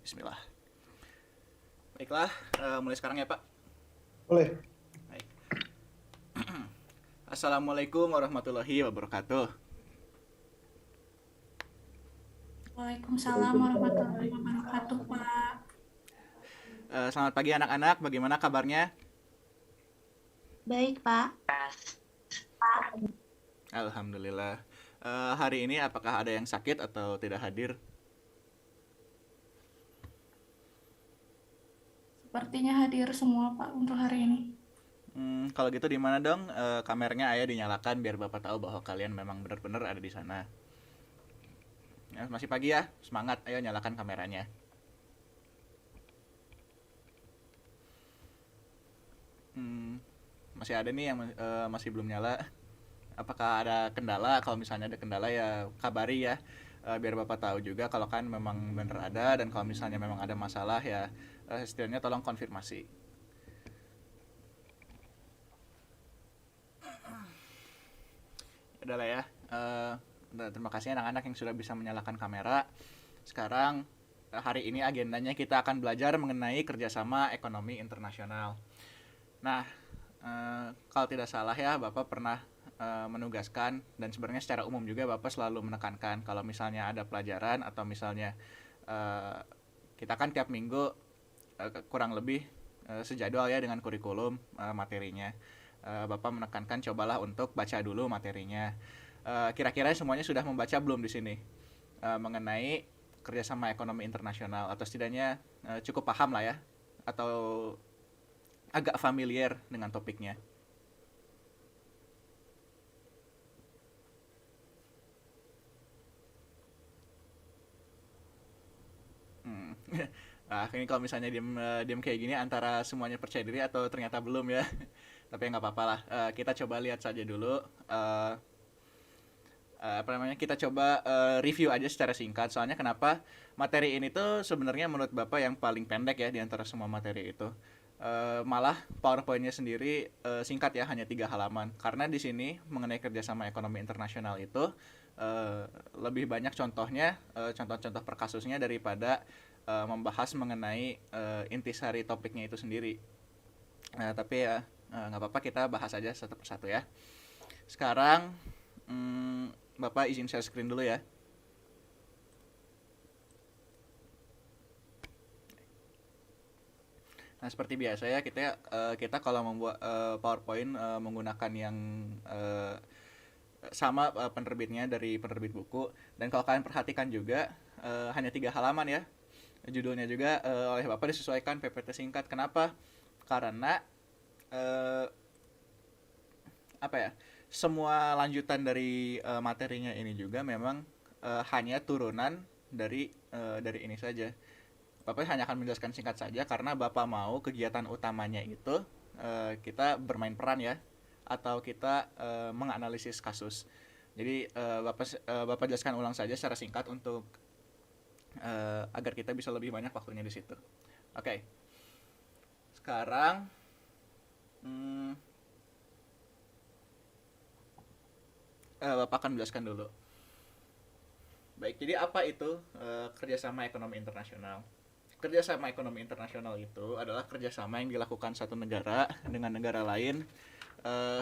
Bismillah. Baiklah, mulai sekarang ya Pak. Boleh. Baik. Assalamualaikum warahmatullahi wabarakatuh. Waalaikumsalam warahmatullahi wabarakatuh, Pak. Selamat pagi anak-anak, bagaimana kabarnya? Baik, Pak. Alhamdulillah. Hari ini apakah ada yang sakit atau tidak hadir? Sepertinya hadir semua, Pak, untuk hari ini. Kalau gitu di mana dong kameranya ayah dinyalakan biar Bapak tahu bahwa kalian memang benar-benar ada di sana. Ya, masih pagi ya, semangat, ayo nyalakan kameranya. Masih ada nih yang masih belum nyala. Apakah ada kendala? Kalau misalnya ada kendala ya kabari ya. Biar Bapak tahu juga kalau kan memang bener ada, dan kalau misalnya memang ada masalah ya setidaknya tolong konfirmasi. Udah lah ya. Terima kasih anak-anak yang sudah bisa menyalakan kamera. Sekarang hari ini agendanya kita akan belajar mengenai kerjasama ekonomi internasional. Nah, kalau tidak salah ya Bapak pernah menugaskan, dan sebenarnya secara umum juga Bapak selalu menekankan kalau misalnya ada pelajaran atau misalnya kita kan tiap minggu kurang lebih sejadwal ya dengan kurikulum materinya. Bapak menekankan cobalah untuk baca dulu materinya. Kira-kira semuanya sudah membaca belum di sini mengenai kerjasama ekonomi internasional, atau setidaknya cukup paham lah ya, atau agak familiar dengan topiknya? Hmm. Nah, ini kalau misalnya diem kayak gini antara semuanya percaya diri atau ternyata belum ya. Tapi nggak apa-apa lah. Kita coba lihat saja dulu. Eh, apa namanya? Kita coba review aja secara singkat. Soalnya kenapa materi ini tuh sebenarnya menurut Bapak yang paling pendek ya di antara semua materi itu. Malah PowerPoint-nya sendiri singkat ya, hanya 3 halaman. Karena di sini mengenai kerjasama ekonomi internasional itu eh, lebih banyak contohnya, contoh-contoh per kasusnya daripada membahas mengenai intisari topiknya itu sendiri. Tapi ya nggak apa-apa, kita bahas aja satu persatu ya. Sekarang Bapak izin share screen dulu ya. Nah, seperti biasa ya, kita kalau membuat PowerPoint menggunakan yang sama penerbitnya dari penerbit buku. Dan kalau kalian perhatikan juga hanya 3 halaman ya. Judulnya juga oleh Bapak disesuaikan PPT singkat. Kenapa? Karena eh, apa ya? Semua lanjutan dari materinya ini juga memang hanya turunan dari ini saja. Bapak hanya akan menjelaskan singkat saja karena Bapak mau kegiatan utamanya itu kita bermain peran ya, atau kita menganalisis kasus. Jadi Bapak jelaskan ulang saja secara singkat untuk agar kita bisa lebih banyak waktunya di situ. Oke, sekarang hmm, Bapak akan menjelaskan dulu. Baik, jadi apa itu kerjasama ekonomi internasional? Kerjasama ekonomi internasional itu adalah kerjasama yang dilakukan satu negara dengan negara lain, eh,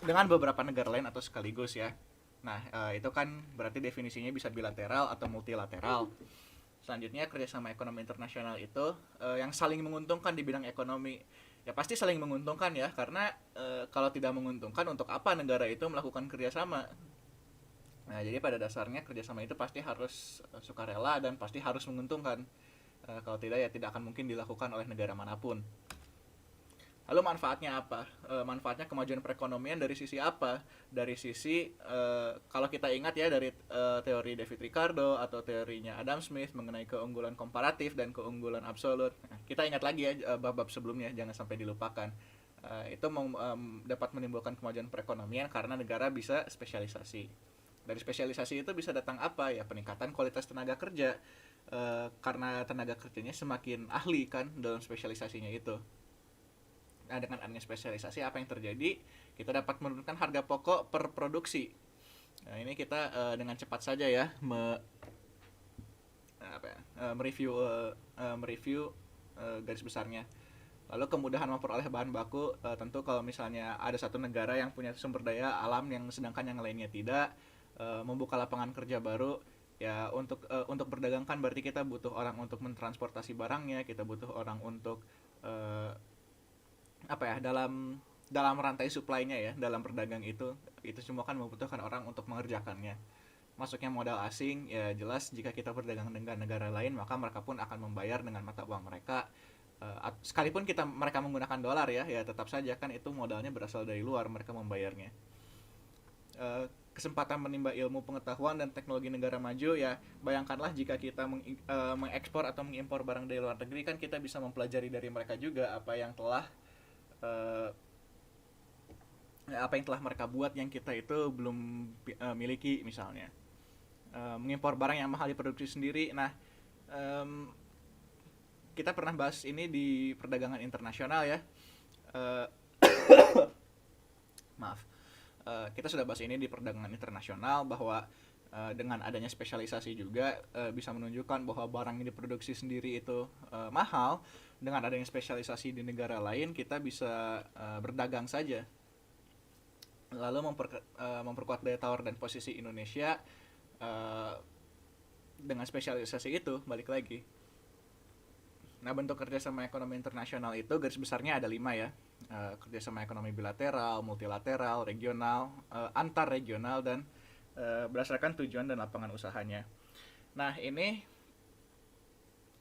dengan beberapa negara lain atau sekaligus ya. Nah, itu kan berarti definisinya bisa bilateral atau multilateral. Selanjutnya, kerjasama ekonomi internasional itu yang saling menguntungkan di bidang ekonomi. Ya pasti saling menguntungkan ya, karena kalau tidak menguntungkan untuk apa negara itu melakukan kerjasama? Nah, jadi pada dasarnya kerjasama itu pasti harus sukarela dan pasti harus menguntungkan. Kalau tidak ya tidak akan mungkin dilakukan oleh negara manapun. Lalu manfaatnya apa? Manfaatnya kemajuan perekonomian dari sisi apa? Dari sisi kalau kita ingat ya dari teori David Ricardo atau teorinya Adam Smith mengenai keunggulan komparatif dan keunggulan absolut. Nah, kita ingat lagi ya bab-bab sebelumnya, jangan sampai dilupakan. Itu dapat menimbulkan kemajuan perekonomian karena negara bisa spesialisasi. Dari spesialisasi itu bisa datang apa ya? Peningkatan kualitas tenaga kerja. Karena tenaga kerjanya semakin ahli kan dalam spesialisasinya itu. Nah, dengan adanya spesialisasi apa yang terjadi? Kita dapat menurunkan harga pokok per produksi. Nah, ini kita dengan cepat saja ya mereview garis besarnya. Lalu kemudahan memperoleh bahan baku, tentu kalau misalnya ada satu negara yang punya sumber daya alam yang sedangkan yang lainnya tidak, membuka lapangan kerja baru. Ya untuk berdagang kan berarti kita butuh orang untuk mentransportasi barangnya, kita butuh orang untuk dalam rantai supply-nya ya, dalam berdagang itu semua kan membutuhkan orang untuk mengerjakannya. Masuknya modal asing, ya jelas jika kita berdagang dengan negara lain maka mereka pun akan membayar dengan mata uang mereka. Sekalipun mereka menggunakan dolar ya tetap saja kan itu modalnya berasal dari luar, mereka membayarnya. Kesempatan menimba ilmu, pengetahuan, dan teknologi negara maju, ya bayangkanlah jika kita mengekspor atau mengimpor barang dari luar negeri, kan kita bisa mempelajari dari mereka juga apa yang telah mereka buat yang kita itu belum miliki misalnya. Mengimpor barang yang mahal diproduksi sendiri. Nah, kita pernah bahas ini di perdagangan internasional ya. Maaf. Kita sudah bahas ini di perdagangan internasional bahwa dengan adanya spesialisasi juga bisa menunjukkan bahwa barang yang diproduksi sendiri itu mahal. Dengan adanya spesialisasi di negara lain kita bisa berdagang saja. Lalu memperkuat daya tawar dan posisi Indonesia dengan spesialisasi itu, balik lagi. Nah, bentuk kerjasama ekonomi internasional itu garis besarnya ada 5 ya. Kerjasama ekonomi bilateral, multilateral, regional, antar regional, dan berdasarkan tujuan dan lapangan usahanya. Nah, ini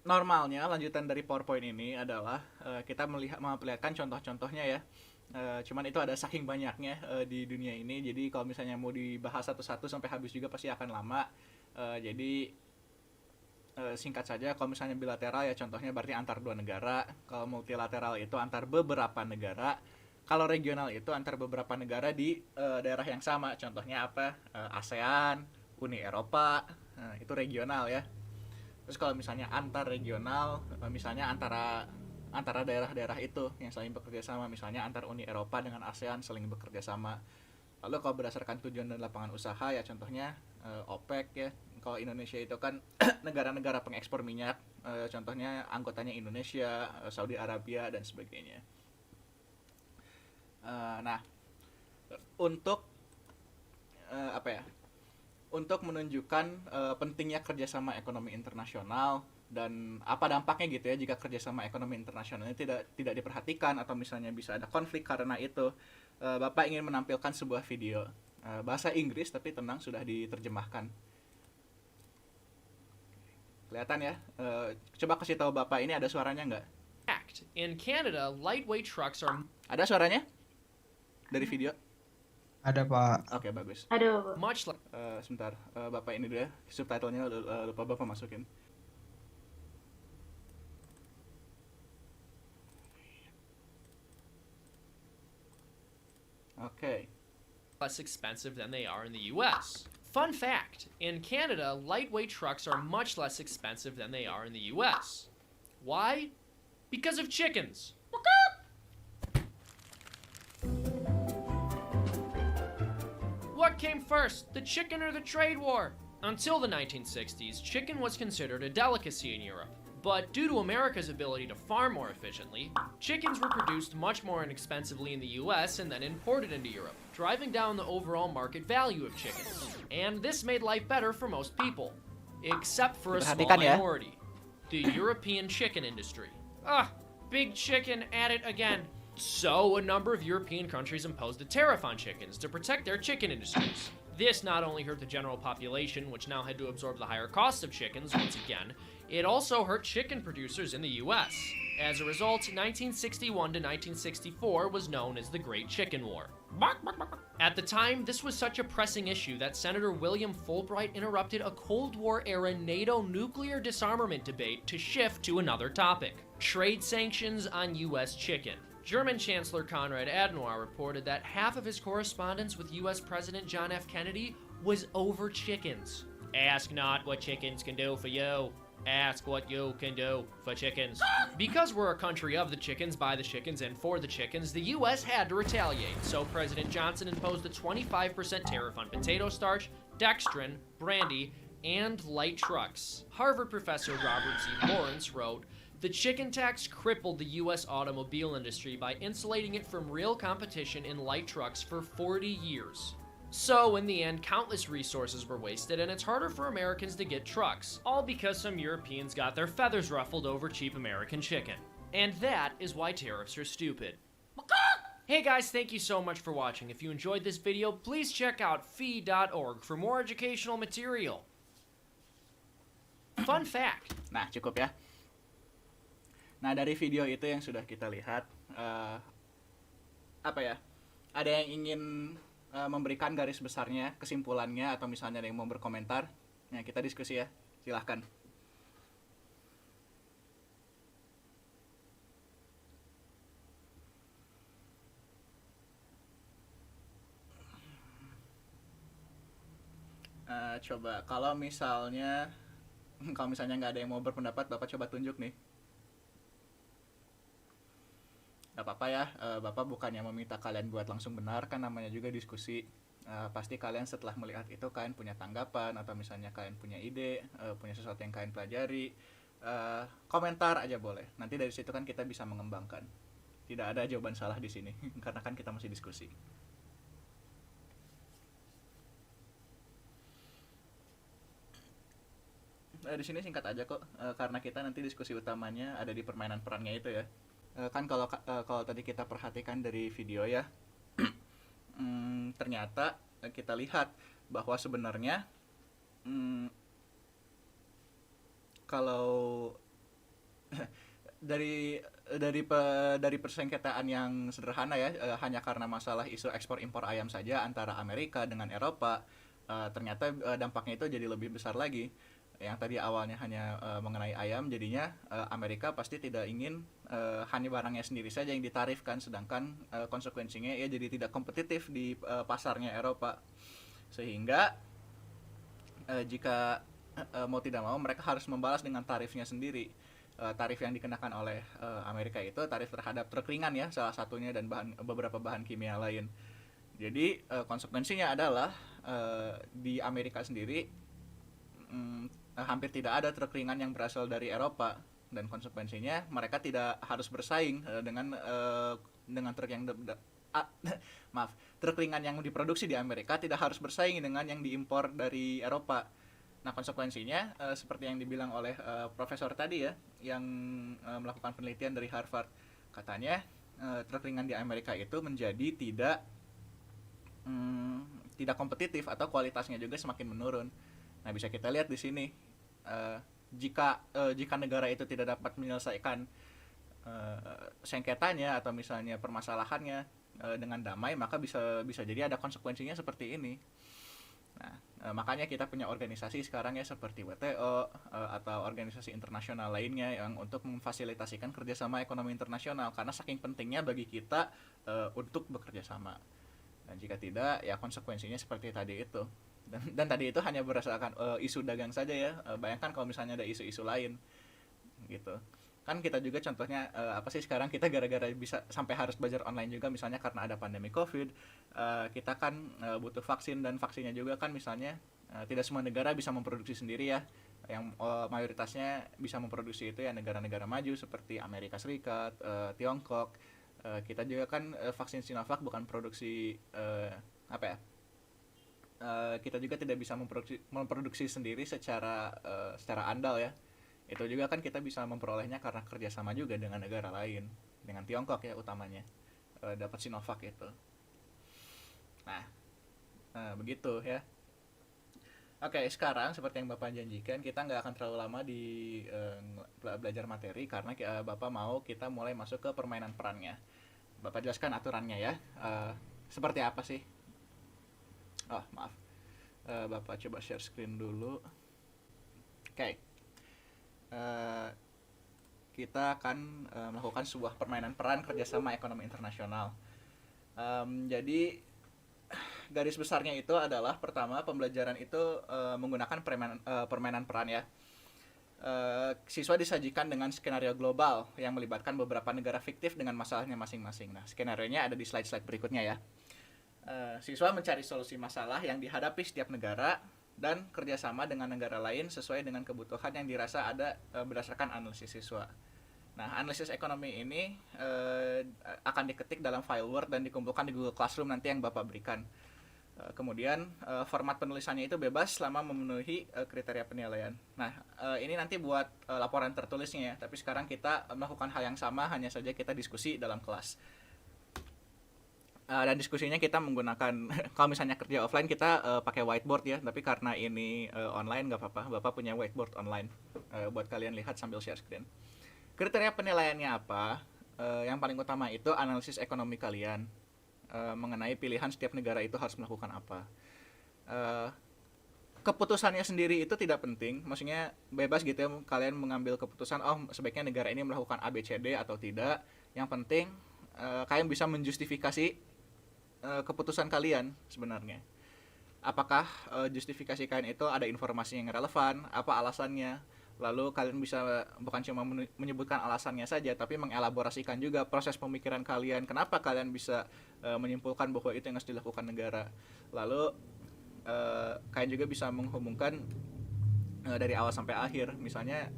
normalnya lanjutan dari PowerPoint ini adalah kita memperlihatkan contoh-contohnya ya. Cuman itu ada saking banyaknya di dunia ini, jadi kalau misalnya mau dibahas satu-satu sampai habis juga pasti akan lama. Jadi singkat saja, kalau misalnya bilateral ya contohnya berarti antar 2 negara. Kalau multilateral itu antar beberapa negara. Kalau regional itu antar beberapa negara di daerah yang sama. Contohnya apa? ASEAN, Uni Eropa, itu regional ya. Terus kalau misalnya antar regional, misalnya antara daerah-daerah itu yang saling bekerja sama, misalnya antar Uni Eropa dengan ASEAN saling bekerja sama. Lalu kalau berdasarkan tujuan dan lapangan usaha ya contohnya OPEC ya. Kalau Indonesia itu kan negara-negara pengekspor minyak, contohnya anggotanya Indonesia, Saudi Arabia, dan sebagainya. Nah, untuk untuk menunjukkan pentingnya kerjasama ekonomi internasional dan apa dampaknya gitu ya jika kerjasama ekonomi internasional ini tidak diperhatikan atau misalnya bisa ada konflik karena itu, Bapak ingin menampilkan sebuah video bahasa Inggris tapi tenang sudah diterjemahkan. Kelihatan ya. Coba kasih tahu Bapak, ini ada suaranya nggak? In Canada, lightweight trucks are Ada suaranya? Dari video? Ada, Pak. Oke, bagus. Aduh. much like Sebentar, Bapak ini dulu ya. Subtitlenya lupa Bapak masukin. Oke. less expensive than they are in the US. Fun fact, in Canada, lightweight trucks are much less expensive than they are in the US. Why? Because of chickens. What came first, the chicken or the trade war? Until the 1960s, chicken was considered a delicacy in Europe. But due to America's ability to farm more efficiently, chickens were produced much more inexpensively in the US and then imported into Europe, driving down the overall market value of chickens. And this made life better for most people, except for a small Perhatikan ya. minority, the European chicken industry. Big chicken at it again. So, a number of European countries imposed a tariff on chickens to protect their chicken industries. This not only hurt the general population, which now had to absorb the higher cost of chickens once again, it also hurt chicken producers in the US. As a result, 1961 to 1964 was known as the Great Chicken War. At the time, this was such a pressing issue that Senator William Fulbright interrupted a Cold War-era NATO nuclear disarmament debate to shift to another topic: trade sanctions on US chicken. German Chancellor Konrad Adenauer reported that half of his correspondence with US President John F. Kennedy was over chickens. Ask not what chickens can do for you. Ask what you can do for chickens. Because we're a country of the chickens, by the chickens, and for the chickens, the US had to retaliate, so President Johnson imposed a 25% tariff on potato starch, dextrin, brandy, and light trucks. Harvard professor Robert Z. Lawrence wrote, "The chicken tax crippled the U.S. automobile industry by insulating it from real competition in light trucks for 40 years. So, in the end, countless resources were wasted, and it's harder for Americans to get trucks, all because some Europeans got their feathers ruffled over cheap American chicken. And that is why tariffs are stupid." Hey guys, thank you so much for watching. If you enjoyed this video, please check out fee.org for more educational material. Fun fact. Nah, cukup ya. Nah, dari video itu yang sudah kita lihat, apa ya? Ada yang ingin memberikan garis besarnya, kesimpulannya, atau misalnya ada yang mau berkomentar? Nah, kita diskusi ya. Silahkan. Coba kalau misalnya nggak ada yang mau berpendapat, Bapak coba tunjuk nih. Gak apa-apa ya, Bapak bukannya meminta kalian buat langsung benar, kan namanya juga diskusi. Pasti kalian setelah melihat itu kalian punya tanggapan, atau misalnya kalian punya ide, punya sesuatu yang kalian pelajari, komentar aja boleh. Nanti dari situ kan kita bisa mengembangkan. Tidak ada jawaban salah di sini karena kan kita masih diskusi. Di sini singkat aja kok, karena kita nanti diskusi utamanya ada di permainan perannya itu ya. Kan kalau tadi kita perhatikan dari video ya, ternyata kita lihat bahwa sebenarnya kalau dari persengketaan yang sederhana ya, hanya karena masalah isu ekspor impor ayam saja antara Amerika dengan Eropa, ternyata dampaknya itu jadi lebih besar lagi. Yang tadi awalnya hanya mengenai ayam, jadinya Amerika pasti tidak ingin hanya barangnya sendiri saja yang ditarifkan, sedangkan konsekuensinya ya jadi tidak kompetitif di pasarnya Eropa, sehingga jika mau tidak mau mereka harus membalas dengan tarifnya sendiri. Tarif yang dikenakan oleh Amerika itu tarif terhadap truk ringan ya, salah satunya, dan beberapa bahan kimia lain. Jadi konsekuensinya adalah di Amerika sendiri hampir tidak ada truk ringan yang berasal dari Eropa, dan konsekuensinya mereka tidak harus bersaing dengan truk yang truk ringan yang diproduksi di Amerika tidak harus bersaing dengan yang diimpor dari Eropa. Nah, konsekuensinya seperti yang dibilang oleh profesor tadi ya, yang melakukan penelitian dari Harvard, katanya truk ringan di Amerika itu menjadi tidak kompetitif, atau kualitasnya juga semakin menurun. Nah, bisa kita lihat di sini, jika negara itu tidak dapat menyelesaikan sengketanya atau misalnya permasalahannya dengan damai, maka bisa jadi ada konsekuensinya seperti ini. Nah, makanya kita punya organisasi sekarang ya, seperti WTO atau organisasi internasional lainnya yang untuk memfasilitasikan kerjasama ekonomi internasional, karena saking pentingnya bagi kita untuk bekerja sama. Dan jika tidak, ya konsekuensinya seperti tadi itu. Dan tadi itu hanya berdasarkan isu dagang saja ya. Bayangkan kalau misalnya ada isu-isu lain gitu. Kan kita juga contohnya sekarang kita gara-gara bisa sampai harus belajar online juga, misalnya karena ada pandemi Covid. Kita kan butuh vaksin, dan vaksinnya juga kan misalnya tidak semua negara bisa memproduksi sendiri ya. Yang mayoritasnya bisa memproduksi itu ya negara-negara maju seperti Amerika Serikat, Tiongkok. Kita juga kan vaksin Sinovac bukan produksi kita juga tidak bisa memproduksi sendiri secara andal ya. Itu juga kan kita bisa memperolehnya karena kerjasama juga dengan negara lain, dengan Tiongkok ya utamanya, dapat Sinovac itu. Nah, begitu ya. Oke, sekarang seperti yang Bapak janjikan, kita nggak akan terlalu lama di belajar materi, karena Bapak mau kita mulai masuk ke permainan perannya. Bapak jelaskan aturannya ya, seperti apa sih? Oh, maaf. Bapak coba share screen dulu. Oke. Kita akan melakukan sebuah permainan peran kerjasama ekonomi internasional. Jadi garis besarnya itu adalah, pertama, pembelajaran itu menggunakan permainan peran ya. Siswa disajikan dengan skenario global yang melibatkan beberapa negara fiktif dengan masalahnya masing-masing. Nah, skenario-nya ada di slide-slide berikutnya ya. Siswa mencari solusi masalah yang dihadapi setiap negara dan kerjasama dengan negara lain sesuai dengan kebutuhan yang dirasa ada berdasarkan analisis siswa. Nah, analisis ekonomi ini akan diketik dalam file Word dan dikumpulkan di Google Classroom nanti yang Bapak berikan. Kemudian format penulisannya itu bebas selama memenuhi kriteria penilaian. Nah, ini nanti buat laporan tertulisnya ya, tapi sekarang kita melakukan hal yang sama, hanya saja kita diskusi dalam kelas. Dan diskusinya kita menggunakan kalau misalnya kerja offline kita pakai whiteboard ya, tapi karena ini online nggak apa-apa, Bapak punya whiteboard online buat kalian lihat sambil share screen. Kriteria penilaiannya apa? Yang paling utama itu analisis ekonomi kalian mengenai pilihan setiap negara itu harus melakukan apa. Keputusannya sendiri itu tidak penting, maksudnya bebas gitu ya, kalian mengambil keputusan sebaiknya negara ini melakukan A, B, C, D atau tidak. Yang penting kalian bisa menjustifikasi keputusan kalian sebenarnya. Apakah justifikasi kalian itu ada informasi yang relevan, apa alasannya, lalu kalian bisa bukan cuma menyebutkan alasannya saja, tapi mengelaborasikan juga proses pemikiran kalian, kenapa kalian bisa menyimpulkan bahwa itu yang harus dilakukan negara. Lalu kalian juga bisa menghubungkan dari awal sampai akhir, misalnya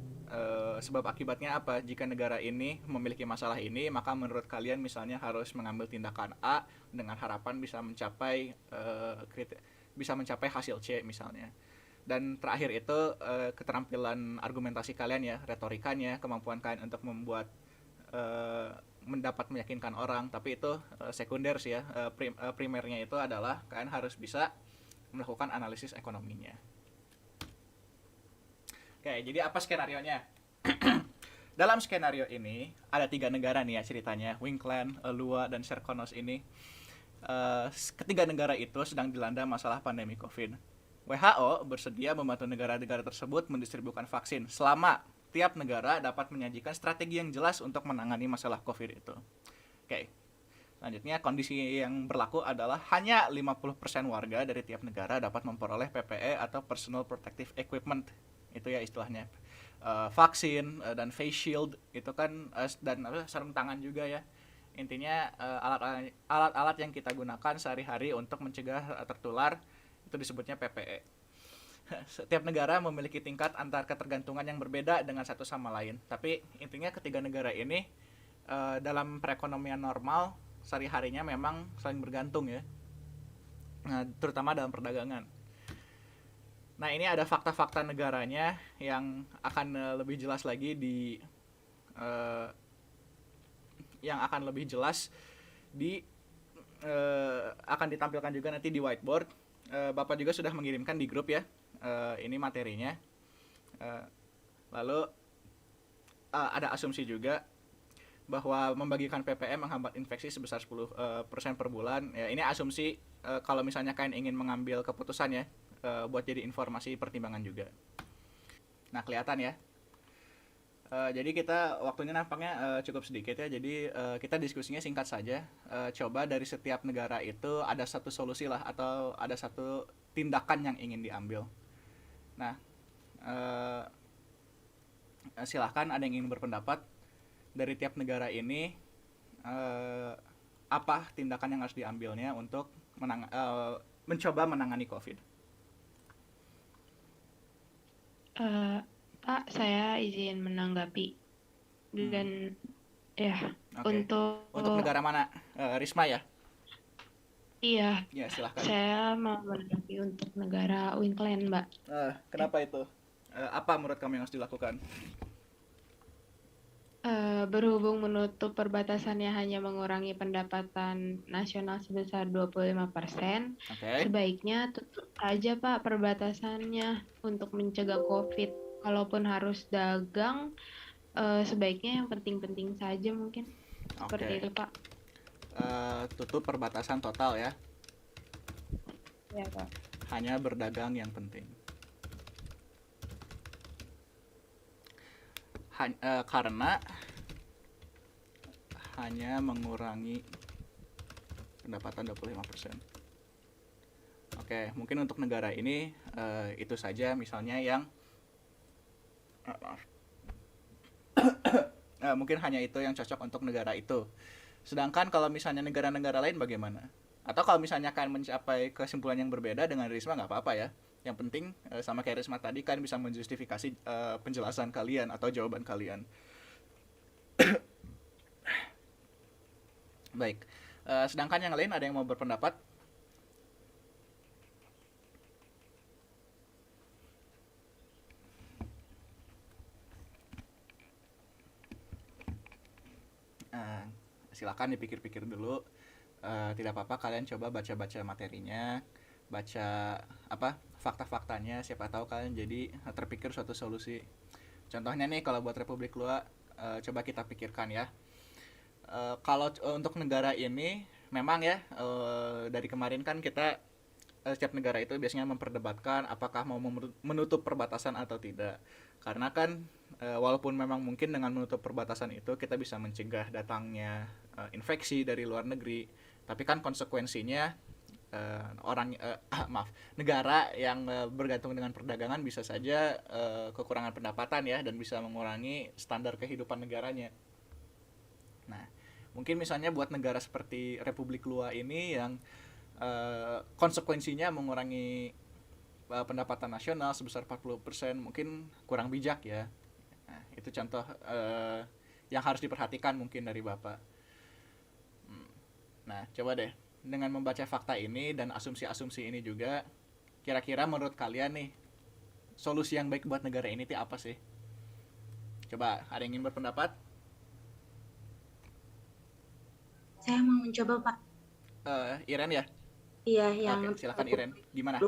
sebab akibatnya apa. Jika negara ini memiliki masalah ini, maka menurut kalian misalnya harus mengambil tindakan A dengan harapan bisa mencapai hasil C misalnya. Dan terakhir itu keterampilan argumentasi kalian ya, retorikanya, kemampuan kalian untuk membuat mendapat meyakinkan orang. Tapi itu sekunder sih ya. Primernya itu adalah kalian harus bisa melakukan analisis ekonominya. Oke, jadi apa skenarionya? Dalam skenario ini ada 3 negara nih ya ceritanya, Winkland, Lua, dan Serkonos ini. Ketiga negara itu sedang dilanda masalah pandemi COVID. WHO bersedia membantu negara-negara tersebut mendistribusikan vaksin selama tiap negara dapat menyajikan strategi yang jelas untuk menangani masalah COVID itu. Oke. Selanjutnya, kondisi yang berlaku adalah hanya 50% warga dari tiap negara dapat memperoleh PPE atau Personal Protective Equipment. Itu ya istilahnya. Vaksin dan face shield itu kan dan sarung tangan juga ya. Intinya alat-alat yang kita gunakan sehari-hari untuk mencegah tertular itu disebutnya PPE. Setiap negara memiliki tingkat antar ketergantungan yang berbeda dengan satu sama lain. Tapi intinya ketiga negara ini dalam perekonomian normal sehari-harinya memang saling bergantung ya. Nah, terutama dalam perdagangan. Nah, ini ada fakta-fakta negaranya yang akan lebih jelas lagi akan ditampilkan juga nanti di whiteboard. Bapak juga sudah mengirimkan di grup ya. Ini materinya. Lalu ada asumsi juga bahwa membagikan PPM menghambat infeksi sebesar 10% per bulan. Ya, ini asumsi kalau misalnya kalian ingin mengambil keputusan ya, buat jadi informasi pertimbangan juga. Nah, kelihatan ya. Jadi kita waktunya nampaknya cukup sedikit ya. Jadi kita diskusinya singkat saja. Coba dari setiap negara itu ada satu solusi lah atau ada satu tindakan yang ingin diambil. Nah, silahkan ada yang ingin berpendapat dari tiap negara ini apa tindakan yang harus diambilnya untuk mencoba menangani COVID. Pak, saya izin menanggapi. Dan ya, Okay. Untuk negara mana? Risma ya? iya, Ya, silahkan. saya mau menanggapi untuk negara Winkland, Mbak. Kenapa itu? Apa menurut kamu yang harus dilakukan? Berhubung menutup perbatasannya hanya mengurangi pendapatan nasional sebesar 25%, Oke. sebaiknya tutup saja, Pak, perbatasannya untuk mencegah COVID. Kalaupun harus dagang, sebaiknya yang penting-penting saja mungkin. Seperti itu, Pak. Tutup perbatasan total ya. Ya, Pak. Hanya berdagang yang penting. Karena hanya mengurangi pendapatan 25%. Oke, mungkin untuk negara ini itu saja misalnya yang mungkin hanya itu yang cocok untuk negara itu. Sedangkan kalau misalnya negara-negara lain bagaimana? Atau kalau misalnya kalian mencapai kesimpulan yang berbeda dengan Risma nggak apa-apa ya. Yang penting sama kayak Risma tadi kan bisa menjustifikasi penjelasan kalian atau jawaban kalian. Baik. Sedangkan yang lain ada yang mau berpendapat? Silakan dipikir-pikir dulu. Tidak apa-apa kalian coba baca-baca materinya, baca fakta-faktanya, siapa tahu kalian jadi terpikir suatu solusi. Contohnya nih kalau buat Republik Luar, coba kita pikirkan ya. Kalau untuk negara ini memang ya dari kemarin kan kita setiap negara itu biasanya memperdebatkan apakah mau menutup perbatasan atau tidak. Karena kan walaupun memang mungkin dengan menutup perbatasan itu kita bisa mencegah datangnya infeksi dari luar negeri, tapi kan konsekuensinya negara yang bergantung dengan perdagangan bisa saja kekurangan pendapatan ya, dan bisa mengurangi standar kehidupan negaranya. Nah, mungkin misalnya buat negara seperti Republik Luar ini yang konsekuensinya mengurangi pendapatan nasional sebesar 40% mungkin kurang bijak ya. Nah, itu contoh yang harus diperhatikan mungkin dari Bapak. Nah, coba deh dengan membaca fakta ini dan asumsi-asumsi ini juga, kira-kira menurut kalian nih solusi yang baik buat negara ini itu apa sih? Coba, ada yang ingin berpendapat? Saya mau mencoba, Pak. Iren ya? Iya, yang Oke, silakan Iren. Gimana?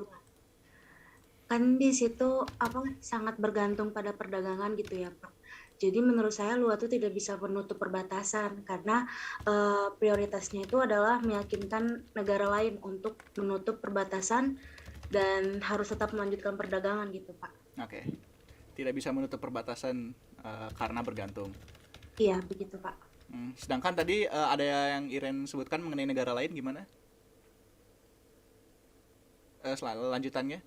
kan di situ sangat bergantung pada perdagangan gitu ya, Pak. Jadi menurut saya luar itu tidak bisa menutup perbatasan karena prioritasnya itu adalah meyakinkan negara lain untuk menutup perbatasan dan harus tetap melanjutkan perdagangan gitu, Pak. Oke. Tidak bisa menutup perbatasan karena bergantung. Iya, begitu, Pak. Sedangkan tadi ada yang Iren sebutkan mengenai negara lain gimana? Lanjutannya,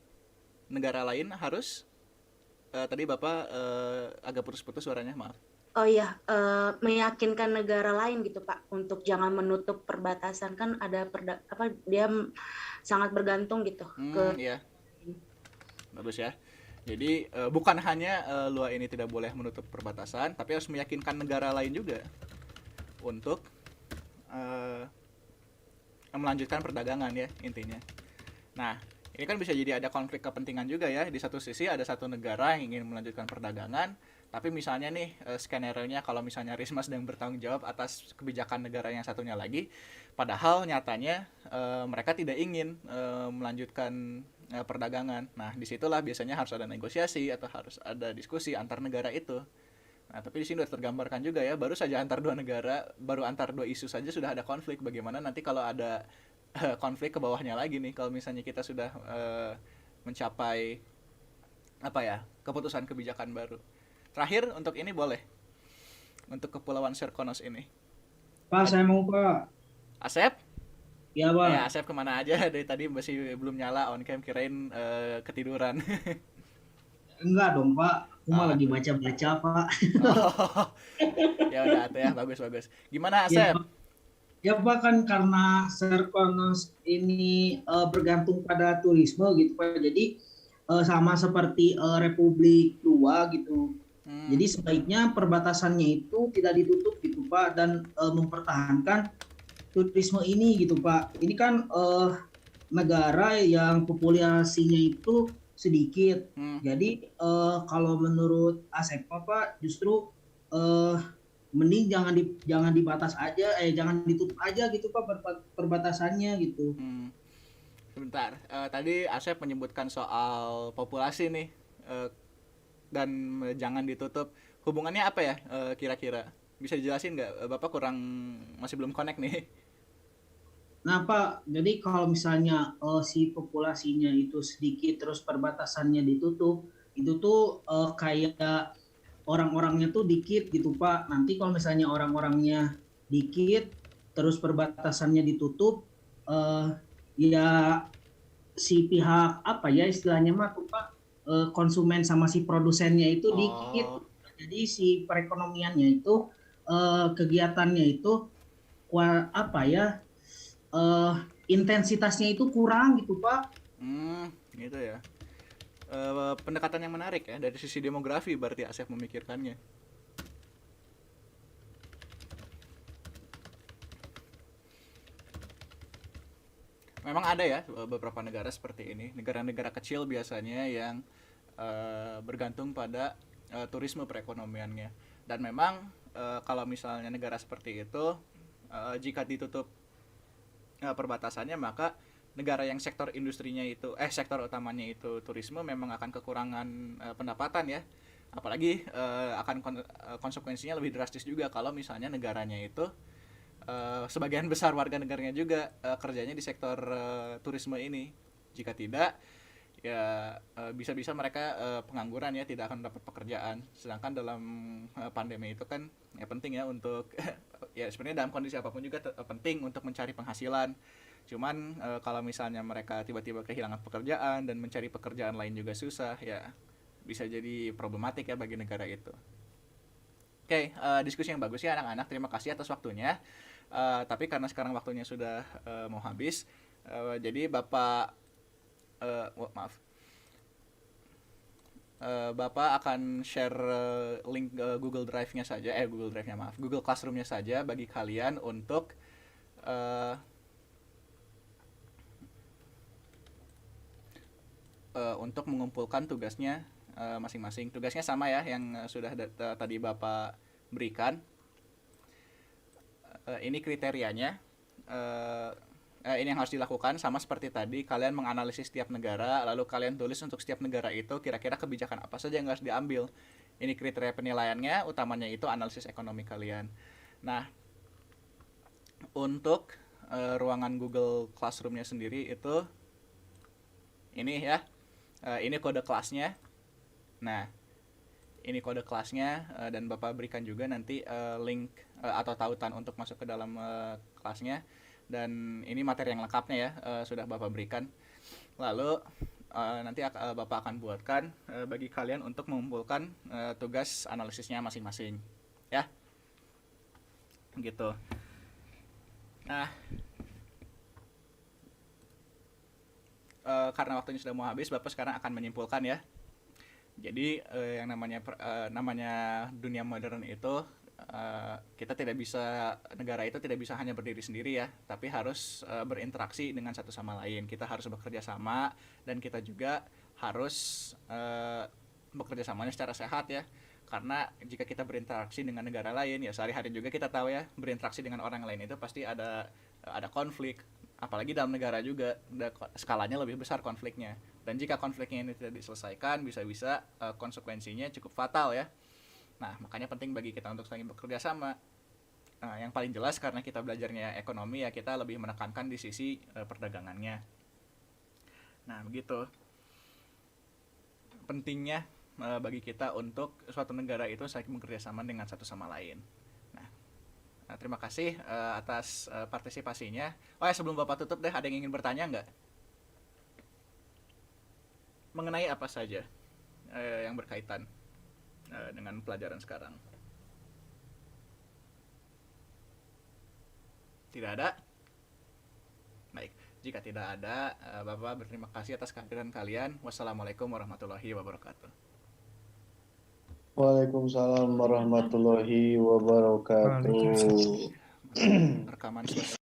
negara lain harus tadi Bapak agak putus-putus suaranya, maaf. Oh iya, meyakinkan negara lain gitu, Pak, untuk jangan menutup perbatasan, kan ada dia sangat bergantung gitu ke. Iya. Bagus ya. Jadi bukan hanya luar ini tidak boleh menutup perbatasan, tapi harus meyakinkan negara lain juga untuk melanjutkan perdagangan ya intinya. Nah, ini kan bisa jadi ada konflik kepentingan juga ya. Di satu sisi ada satu negara yang ingin melanjutkan perdagangan, tapi misalnya nih skenario-nya kalau misalnya Risma sedang bertanggung jawab atas kebijakan negara yang satunya lagi, padahal nyatanya mereka tidak ingin melanjutkan perdagangan. Nah, disitulah biasanya harus ada negosiasi atau harus ada diskusi antar negara itu. Nah, tapi di sini sudah tergambarkan juga ya, baru saja antar dua negara, baru antar dua isu saja sudah ada konflik. Bagaimana nanti kalau ada konflik ke bawahnya lagi nih, kalau misalnya kita sudah mencapai keputusan kebijakan baru. Terakhir untuk ini boleh, untuk Kepulauan Serkonos ini. Pak, saya mau, Pak. Asep? Ya, Pak. Ya, Asep kemana aja dari tadi masih belum nyala on cam, kirain ketiduran. Enggak dong, Pak. Aku mah lagi baca-baca, Pak. Oh, ya udah tuh ya, bagus. Gimana Asep? Ya Pak, kan karena Serkonos ini bergantung pada turisme gitu Pak. Jadi sama seperti Republik Luar gitu. Jadi sebaiknya perbatasannya itu tidak ditutup gitu Pak, dan mempertahankan turisme ini gitu Pak. Ini kan negara yang populasinya itu sedikit. Jadi kalau menurut Asep Pak justru mending jangan dibatas aja, jangan ditutup aja gitu Pak perbatasannya gitu. Sebentar, tadi Asep menyebutkan soal populasi nih dan jangan ditutup. Hubungannya apa ya kira-kira? Bisa dijelasin nggak? Bapak masih belum connect nih. Nah Pak, jadi kalau misalnya si populasinya itu sedikit terus perbatasannya ditutup, itu tuh kayak orang-orangnya tuh dikit gitu Pak. Nanti kalau misalnya orang-orangnya dikit terus perbatasannya ditutup, ya si pihak istilahnya mah tuh Pak, konsumen sama si produsennya itu dikit. Jadi si perekonomiannya itu kegiatannya itu intensitasnya itu kurang gitu Pak. Gitu ya. pendekatan yang menarik ya dari sisi demografi berarti Asep memikirkannya. Memang ada ya beberapa negara seperti ini, negara-negara kecil biasanya yang bergantung pada turisme perekonomiannya. Dan memang kalau misalnya negara seperti itu jika ditutup perbatasannya, maka negara yang sektor industrinya itu sektor utamanya itu turisme memang akan kekurangan pendapatan ya. Apalagi akan konsekuensinya lebih drastis juga kalau misalnya negaranya itu sebagian besar warga negaranya juga kerjanya di sektor turisme ini. Jika tidak, ya bisa-bisa mereka pengangguran ya, tidak akan dapat pekerjaan. Sedangkan dalam pandemi itu kan ya penting ya untuk ya sebenarnya dalam kondisi apapun juga penting untuk mencari penghasilan. Cuman kalau misalnya mereka tiba-tiba kehilangan pekerjaan dan mencari pekerjaan lain juga susah, ya bisa jadi problematik ya bagi negara itu. Oke, diskusi yang bagus ya anak-anak. Terima kasih atas waktunya. Tapi karena sekarang waktunya sudah mau habis, jadi Bapak Bapak akan share link Google Drive-nya saja, Google Classroom-nya saja bagi kalian untuk mengumpulkan tugasnya masing-masing. Tugasnya sama ya yang sudah tadi Bapak berikan. Ini kriterianya. Ini yang harus dilakukan sama seperti tadi, kalian menganalisis setiap negara, lalu kalian tulis untuk setiap negara itu kira-kira kebijakan apa saja yang harus diambil. Ini kriteria penilaiannya, utamanya itu analisis ekonomi kalian. Nah, untuk ruangan Google Classroom-nya sendiri itu ini ya, ini kode kelasnya. Nah, ini kode kelasnya dan Bapak berikan juga nanti link atau tautan untuk masuk ke dalam kelasnya. Dan ini materi yang lengkapnya ya, sudah Bapak berikan. Lalu nanti Bapak akan buatkan bagi kalian untuk mengumpulkan tugas analisisnya masing-masing ya, gitu. Nah, karena waktunya sudah mau habis, Bapak sekarang akan menyimpulkan ya. Jadi yang namanya dunia modern itu, kita tidak bisa, negara itu tidak bisa hanya berdiri sendiri ya, tapi harus berinteraksi dengan satu sama lain. Kita harus bekerja sama dan kita juga harus bekerja samanya secara sehat ya. Karena jika kita berinteraksi dengan negara lain ya, sehari-hari juga kita tahu ya, berinteraksi dengan orang lain itu pasti ada konflik. Apalagi dalam negara juga skalanya lebih besar konfliknya. Dan jika konfliknya ini tidak diselesaikan, bisa-bisa konsekuensinya cukup fatal ya. Nah, makanya penting bagi kita untuk saling bekerja sama. Nah, yang paling jelas karena kita belajarnya ekonomi ya, kita lebih menekankan di sisi perdagangannya. Nah, begitu. Pentingnya bagi kita untuk suatu negara itu saling bekerja sama dengan satu sama lain. Nah, terima kasih atas partisipasinya. Oh ya, sebelum Bapak tutup deh, ada yang ingin bertanya nggak? Mengenai apa saja yang berkaitan dengan pelajaran sekarang? Tidak ada? Baik, jika tidak ada, Bapak berterima kasih atas kehadiran kalian. Wassalamualaikum warahmatullahi wabarakatuh. Waalaikumsalam warahmatullahi wabarakatuh. Rekaman selesai.